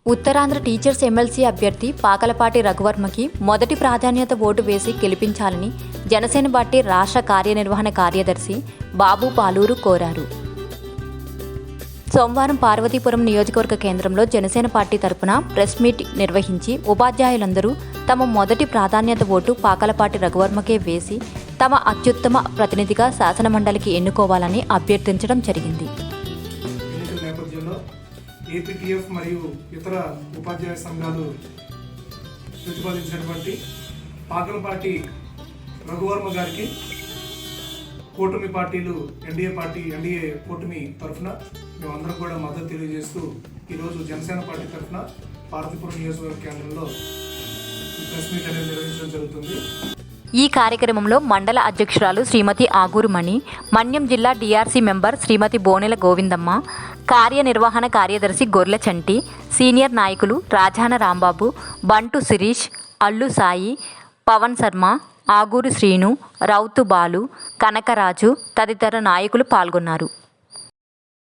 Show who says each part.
Speaker 1: Uttarandhra teachers MLC అభ్యర్థి పాకలపాటి రఘువర్మకి మొదటి ప్రాధాన్యత ఓటు వేసి గెలిపించాలని జనసేన పార్టీ రాష్ట్ర కార్యనిర్వహణ కార్యదర్శి బాబు పాలూరు కోరారు. సోమవారం పార్వతీపురం నియోజకవర్గ కేంద్రంలో జనసేన పార్టీ తరపున ప్రెస్ మీట్ నిర్వహించి ఉపాధ్యాయులందరూ తమ మొదటి ప్రాధాన్యత ఓటు పాకలపాటి రఘువర్మకే వేసి తమ అత్యుత్తమ ప్రతినిధిగా శాసనమండలికి ఎన్నుకోవాలని అభ్యర్థించడం జరిగింది.
Speaker 2: ఏపీటీఎఫ్ మరియు ఇతర ఉపాధ్యాయ సంఘాలు ప్రతిపాదించినటువంటి పాకలపాటి రఘువర్మ గారికి కూటమి పార్టీలు ఎన్డీఏ కూటమి తరఫున మేమందరం కూడా మద్దతు తెలియజేస్తూ ఈరోజు జనసేన పార్టీ తరఫున పార్వతీపురం నియోజకవర్గ కేంద్రంలో ప్రెస్ మీట్ అనేది నిర్వహించడం జరుగుతుంది.
Speaker 1: ఈ కార్యక్రమంలో మండల అధ్యక్షురాలు శ్రీమతి ఆగూరు మణి, మన్యం జిల్లా డిఆర్సీ మెంబర్ శ్రీమతి బోనెల గోవిందమ్మ, కార్యనిర్వహణ కార్యదర్శి గొర్ల చంటి, సీనియర్ నాయకులు రాజాన రాంబాబు, బంటు శిరీష్, అల్లు సాయి, పవన్ శర్మ, ఆగూరు శ్రీను, రౌతు బాలు, కనకరాజు తదితర నాయకులు పాల్గొన్నారు.